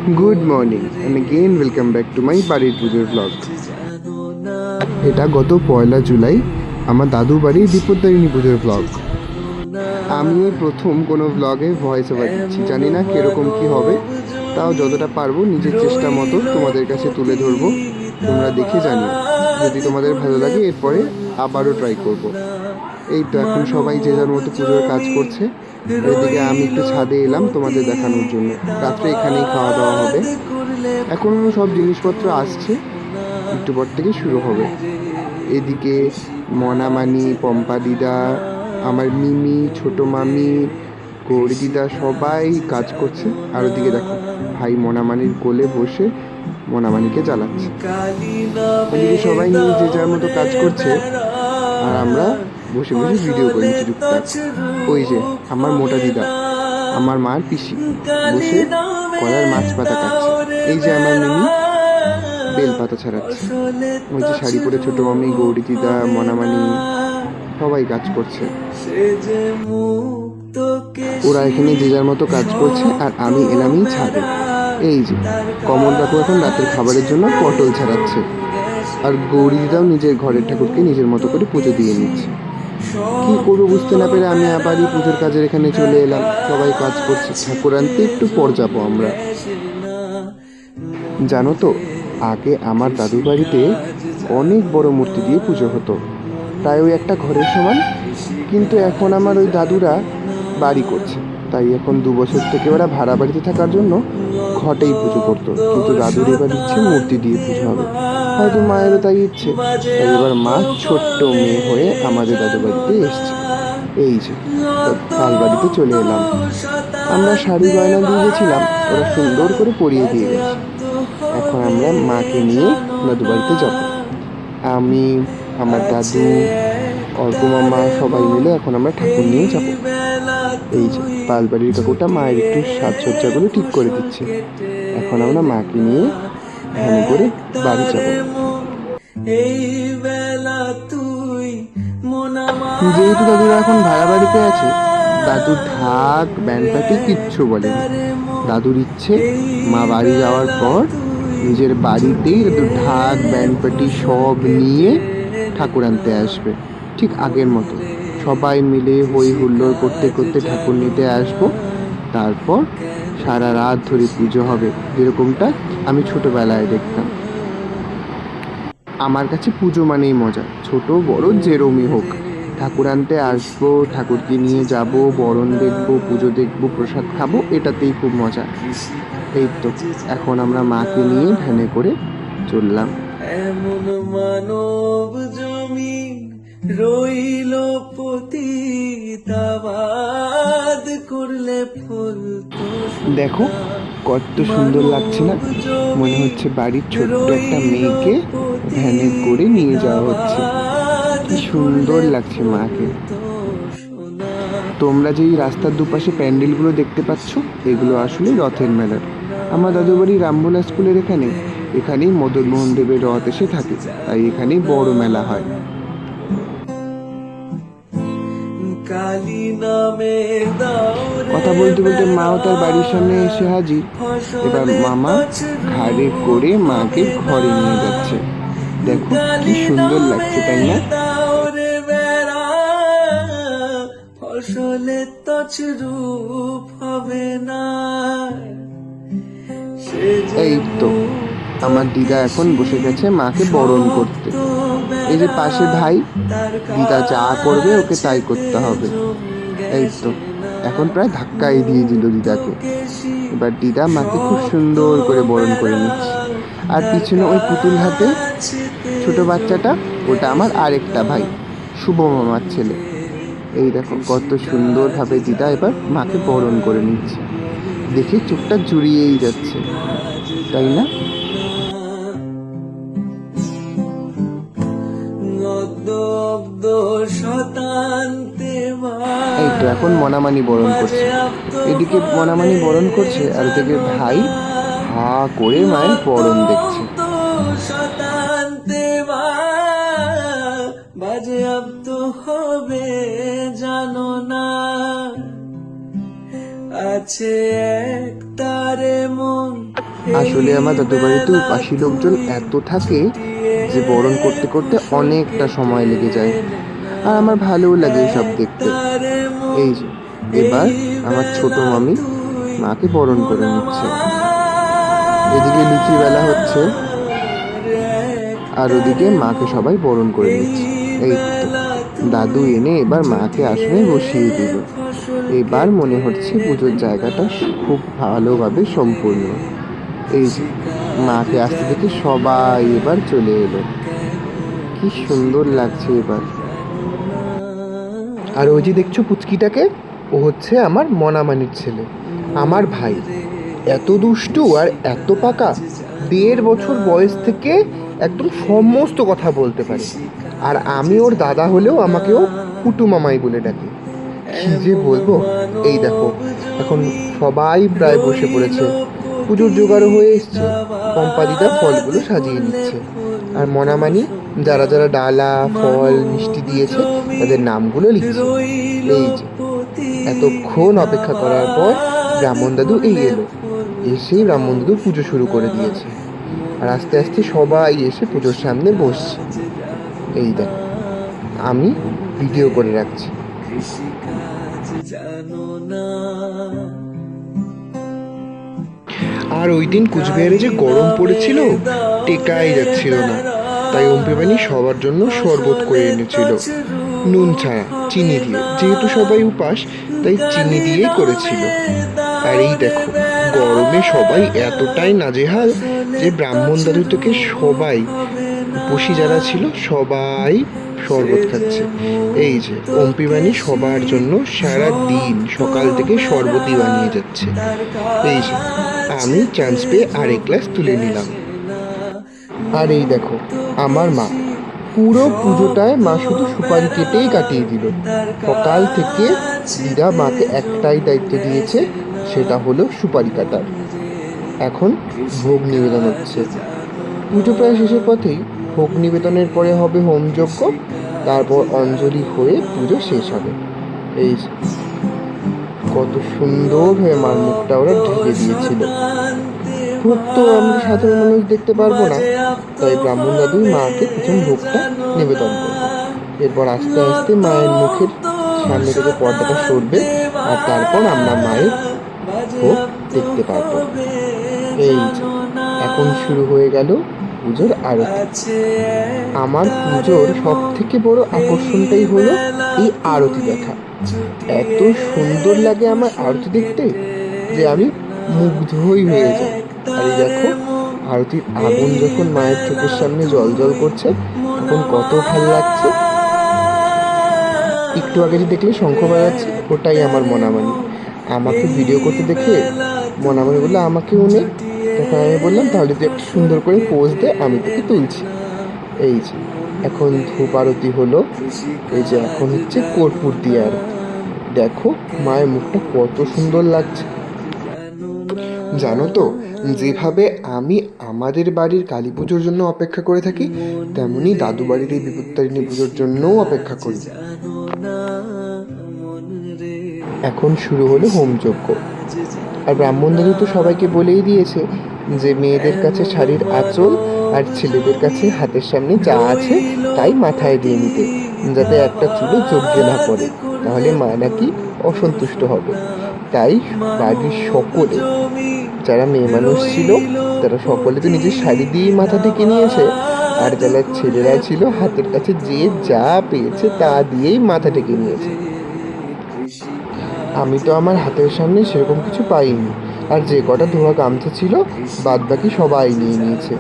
Good morning and again welcome back to my বাড়ির পুজোর vlog. এটা গত 1 জুলাই আমার দাদু বাড়ির বিপত্তারিণী পুজোর vlog. আমি এই প্রথম কোনো vlog-এ ভয়েস ওভার দিচ্ছি, জানি না কীরকম কী হবে, তাও যতটা পারবো নিজের চেষ্টা মতো তোমাদের কাছে তুলে ধরবো। তোমরা দেখে জানিও, যদি তোমাদের ভালো লাগে এরপরে আবারও ট্রাই করব। এই তো এখন সবাই যে যার মতো পুজোর কাজ করছে, এদিকে আমি একটু ছাদে এলাম তোমাদের দেখানোর জন্য। রাত্রে এখানেই খাওয়া দাওয়া হবে। এখন সব জিনিসপত্র আসছে, একটু পর থেকে শুরু হবে। এদিকে মনামানি, পম্পা দিদা, আমার মিমি, ছোট মামি, গৌরী দিদা সবাই কাজ করছে। আর ওদিকে দেখো ভাই মনামানির কোলে বসে মনামানিকে জ্বালাচ্ছে। ওদিকে সবাই নিয়ে যে যার মতো কাজ করছে, আর আমরা বসে বসে ভিডিও করে নিচ্ছি টুকটাক। ওই যে আমার মোটা দিদা, আমার মার পিসি বসে কলার মাছ পাতা কাটছে। এই যে আমার মিমি বেল পাতা ছাড়াচ্ছে। ওই যে শাড়ি পরে ছোট মামি, গৌরী দিদা, মনামানি সবাই কাজ করছে। ওরা এখানে যে যার মতো কাজ করছে, আর আমি এলামই ছাদে। এই যে কমল কাকু এখন রাতের খাবারের জন্য পটল ছাড়াচ্ছে, আর গৌরী দিদাও নিজের ঘরের ঠাকুরকে নিজের মতো করে পুজো দিয়ে নিচ্ছে। কি করবো বুঝতে না পেরে আমি আবারই পুজোর কাজের এখানে চলে এলাম। সবাই কাজ করছে, ঠাকুর আনতে একটু পর যাবো আমরা। জানো তো, আগে আমার দাদুর বাড়িতে অনেক বড় মূর্তি দিয়ে পুজো হতো, প্রায় ওই একটা ঘরের সমান। কিন্তু এখন আমার ওই দাদুরা বাড়ি করছে, তাই এখন 2 বছর থেকে ওরা ভাড়া বাড়িতে থাকার জন্য ঘটেই পুজো করতো। কিন্তু দাদুর এবার ইচ্ছে মূর্তি দিয়ে পুজো হবে, হয়তো মায়েরও তাই ইচ্ছে। তাই এবার মা ছোট্ট মেয়ে হয়ে আমাদের দাদু বাড়িতে এসছে। এই যে পাল বাড়িতে চলে এলাম। আমরা শাড়ি গয়না দিয়ে গেছিলাম, ওরা সুন্দর করে পরিয়ে দিয়ে গেছে। এখন আমরা মাকে নিয়ে দাদু বাড়িতে যাব। আমি, আমার দাদু, অর্ক মামা সবাই মিলে এখন আমরা ঠাকুর নিয়ে যাব। এই যে পালবাড়ির কাকুটা মায়ের একটু সাজসজ্জাগুলো ঠিক করে দিচ্ছে। এখন আমরা মাকে নিয়ে ভ্যানে করে বাড়ি যাব। যেহেতু দাদুরা এখন ভাড়া বাড়িতে আছে, দাদুর ঢাক ব্যান্ড পার্টি কিচ্ছু বলেনি। দাদুর ইচ্ছে মা বাড়ি যাওয়ার পর নিজের বাড়িতেই দাদুর ঢাক ব্যান্ড পার্টি সব নিয়ে ঠাকুর আনতে আসবে, ঠিক আগের মতো সবাই মিলে হই হুল্লোড় করতে করতে ঠাকুর নিতে আসবো। তারপর সারা রাত ধরে পুজো হবে, যেরকমটা আমি ছোটবেলায় দেখতাম। আমার কাছে পুজো মানেই মজা, ছোট বড় যেরমই হোক। ঠাকুর আনতে আসবো, ঠাকুরকে নিয়ে যাব, বরণ দেখবো, পুজো দেখবো, প্রসাদ খাবো, এটাতেই খুব মজা। এই তো এখন আমরা মাকে নিয়ে ভ্যানে করে চললাম। এমন মানব জমিন রইল পতিতাবাদ করলে ফুল। দেখো কত সুন্দর লাগছে না? মনে হচ্ছে বাড়ির ছোট্ট একটা মেয়েকে ভ্যানে করে নিয়ে যাওয়া হচ্ছে। কি সুন্দর লাগছে মাকে। তোমরা যে এই রাস্তার দুপাশে প্যান্ডেলগুলো দেখতে পাচ্ছ, এগুলো আসলে রথের মেলার। আমার দাদুর বাড়ি রামবোলা স্কুলের এখানেই মদন মোহন দেবের রথ এসে থাকে, তাই এখানেই বড় মেলা হয়। কথা বলতে বলতে মাও তার বাড়ির সামনে এসে হাজির। এবার মামা ঘাড়ে করে মাকে ঘরে নিয়ে যাচ্ছে। দেখো কি সুন্দর লাগছে, তাই না? ফসলে তছরূপ হবে না। এই তো আমার দিদা এখন বসে গেছে মাকে বরণ করতে। এই যে পাশে ভাই, দিদা যা করবে ওকে তাই করতে হবে। এই তো এখন প্রায় ধাক্কাই দিয়ে দিল দিদাকে। এবার দিদা মাকে খুব সুন্দর করে বরণ করে নিচ্ছে। আর পিছনে ওই পুতুল হাতে ছোট বাচ্চাটা, ওটা আমার আরেকটা ভাই, শুভ মামার ছেলে। এই দেখো কত সুন্দরভাবে দিদা এবার মাকে বরণ করে নিচ্ছে। দেখে চোখটা জুড়িয়েই যাচ্ছে, তাই না? এই তো এখন মনামানি বরণ করছে। এদিকে মনামানি বরণ করছে, আর এদিকে ভাই হা করে মায়ের বরণ দেখছে। বাজেয়াপ্ত হবে জানো না, আছে এক তারে মন আসলে আমার দাদু বাড়িতে উপাসী লোকজন এত থাকে যে বরণ করতে করতে অনেকটা সময় লেগে যায়, আর আমার ভালোও লাগে সব দেখতে। এই যে এবার আমার ছোট মামি মাকে বরণ করে নিচ্ছে। এদিকে লুচি বেলা হচ্ছে, আর ওদিকে মাকে সবাই বরণ করে নিচ্ছে। এই তো দাদু এনে এবার মাকে আসনে বসিয়ে দিল। এবার মনে হচ্ছে পুজোর জায়গাটা খুব ভালোভাবে সম্পূর্ণ। এই যে মাকে আসতে দেখে সবাই এবার চলে এলো, কি সুন্দর লাগছে এবার। আর ওই যে দেখছো পুচকিটাকে, ও হচ্ছে আমার মনামানির ছেলে, আমার ভাই। এত দুষ্টু আর এত পাকা, 1.5 বছর বয়স থেকে একদম সমস্ত কথা বলতে পারে। আর আমি ওর দাদা হলেও আমাকে ও কুটু মামাই বলে ডাকে। কি যে বলবো। এই দেখো এখন সবাই প্রায় বসে পড়েছে, পুজোর জোগাড়ও হয়ে এসছে। পম্পাদিদা ফলগুলো সাজিয়ে নিচ্ছে, আর মনামানি যারা যারা ডালা ফল মিষ্টি দিয়েছে তাদের নামগুলো লিখছে। এই যে এতক্ষণ অপেক্ষা করার পর ব্রাহ্মণ দাদু এলো, এসেই ব্রাহ্মণ দাদু পুজো শুরু করে দিয়েছে। আর আস্তে আস্তে সবাই এসে পুজোর সামনে বসছে। এই দেখ আমি ভিডিও করে রাখছি। আর ওই দিন কুচবিহারে যে গরম পড়েছিল, টেকাই যাচ্ছিল না, তাই অম্পিবাণী সবার জন্য শরবত করে এনেছিল, নুন ছাড়া, চিনি দিয়ে। যেহেতু সবাই উপাস তাই চিনি দিয়েই করেছিল। আর এই দেখো গরমে সবাই এতটাই নাজেহাল যে ব্রাহ্মণ দাদু থেকে সবাই উপসী যারা ছিল সবাই শরবত খাচ্ছে। এই যে অম্পিবাণী সবার জন্য সারা দিন সকাল থেকে শরবতই বানিয়ে যাচ্ছে। এই যে আমি চান্স পেয়ে আরেক গ্লাস তুলে নিলাম। আর এই দেখো আমার মা, পুরো পুজোটায় মা শুধু সুপারি কেটেই কাটিয়ে দিল। সকাল থেকে দিদা মাকে একটাই দায়িত্ব দিয়েছে, সেটা হলো সুপারি কাটার। এখন ভোগ নিবেদন হচ্ছে। পুজো প্রায় শেষের পথেই। ভোগ নিবেদনের পরে হবে হোমযজ্ঞ, তারপর অঞ্জলি হয়ে পুজো শেষ হবে। এই কত সুন্দর হয়ে মার মুখটা ওরা ঢেকে দিয়েছিল। ভোগ তো আমরা সাধারণ মানুষ দেখতে পারবো না, তাই ব্রাহ্মণ দাদুই মাকে প্রথম ভোগটা নিবেদন করবে। এরপর আস্তে আস্তে মায়ের মুখের সামনে থেকে পর্দাটা সরবে, আর তারপর আমরা মায়ের ভোগ দেখতে পারবো। এই এখন শুরু হয়ে গেল পুজোর আরতি। আমার পুজোর সব থেকে বড় আকর্ষণটাই হলো এই আরতি দেখা। এত সুন্দর লাগে আমার আরতি দেখতে যে আমি মুগ্ধই হয়ে যাই। আর এই দেখো আরতির আগুন যখন মায়ের চোখের সামনে জল জল করছে তখন কত ভালো লাগছে। একটু আগে যে দেখলে শঙ্খ বাজাচ্ছে, ওটাই আমার মনামানি। আমাকে ভিডিও করতে দেখে মনামানি বললো আমাকে উনি, তখন আমি বললাম তাহলে তুই একটু সুন্দর করে পোজ দে, আমি তোকে তুলছি। এই যে এখন ধূপ আরতি হলো, এই যে এখন হচ্ছে কর্পূর দিয়ে আরতি। দেখো মায়ের মুখটা কত সুন্দর লাগছে। জানো তো যেভাবে আমি আমাদের বাড়ির কালী পুজোর জন্য অপেক্ষা করে থাকি, তেমনি দাদু বাড়ির এই বিপত্তারিণী পুজোর জন্যও অপেক্ষা করি। এখন শুরু হলো হোমযজ্ঞ। আর ব্রাহ্মণ দাদু তো সবাইকে বলেই দিয়েছে যে মেয়েদের কাছে শাড়ির আঁচল আর ছেলেদের কাছে হাতের সামনে যা আছে তাই মাথায় দিয়ে নিতে, যাতে একটা চুলো যজ্ঞে না পড়ে, তাহলে মা নাকি অসন্তুষ্ট হবে। তাই বাড়ির সকলে যারা মেয়ে মানুষ ছিল তারা সকলে তো নিজের শাড়ি দিয়েই মাথা ঢেকে নিয়েছে, আর যারা ছেলেরা ছিল হাতের কাছে যে যা পেয়েছে তা দিয়েই মাথা ঢেকে নিয়েছে। আমি তো আমার হাতের সামনে সেরকম কিছু পাইনি, আর যে কটা ধোয়া গামছা ছিল বাদ বাকি সবাই নিয়ে নিয়েছে।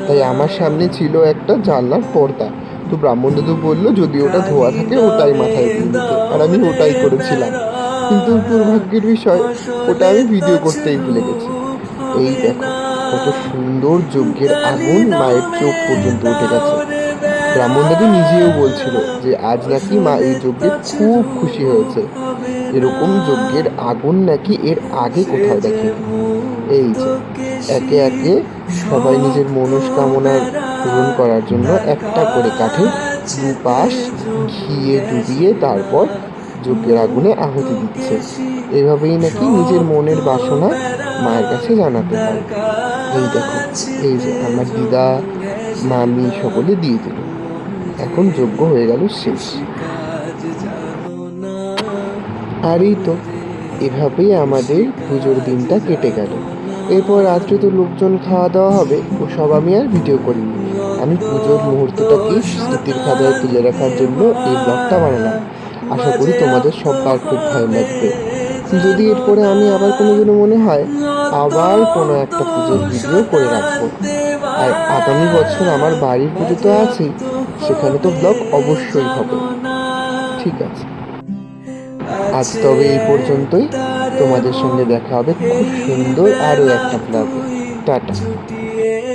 তাই আমার সামনে ছিল একটা জানলার পর্দা, তো ব্রাহ্মণ দাদু বললো যদি ওটা ধোয়া থাকে ওটাই মাথায় দিয়ে দিতে, আর আমি ওটাই করেছিলাম। কিন্তু দুর্ভাগ্যের বিষয় ওটা আমি ভিডিও করতেই ভুলে গেছি। এই দেখো কত সুন্দর যজ্ঞের আগুন মায়ের চোখ পর্যন্ত উঠে গেছে। ব্রাহ্মণ দাদু নিজেও বলছিল যে আজ নাকি মা এই যজ্ঞে খুব খুশি হয়েছে, এরকম যজ্ঞের আগুন নাকি এর আগে কোথাও দেখেনি। এই যে একে একে সবাই নিজের মনস্কামনা পূরণ করার জন্য একটা করে কাঠের দুপাশ ঘিয়ে ডুবিয়ে তারপর যজ্ঞের আগুনে আহুতি দিচ্ছে। এভাবেই নাকি নিজের মনের বাসনা মায়ের কাছে জানাতে হয়। এই দেখো, এই যে আমার দিদা মামি সকলে দিয়ে দিল। এখন যজ্ঞ হয়ে গেল শেষ। আর এই তো এভাবেই আমাদের পুজোর দিনটা কেটে গেল। এরপর রাত্রে তো লোকজন খাওয়া দাওয়া হবে, ও সব আমি আর ভিডিও করিনি। আমি পুজোর মুহূর্তটাকে স্মৃতির খাতায় তুলে রাখার জন্য এই ব্লগটা বানালাম। আশা করি তোমাদের সবার খুব ভালো লাগবে। যদি এরপরে আমি আবার কোনো দিন মনে হয়, আবার কোনো একটা পুজোর ভিডিও করে রাখবো। আর আগামী বছর আমার বাড়ির পুজো তো আছেই, সেখানে তো ব্লগ অবশ্যই হবে। ঠিক আছে, আজ তবে এই পর্যন্তই। তোমাদের সঙ্গে দেখা হবে খুব সুন্দর আরও একটা ব্লগে। টাটা।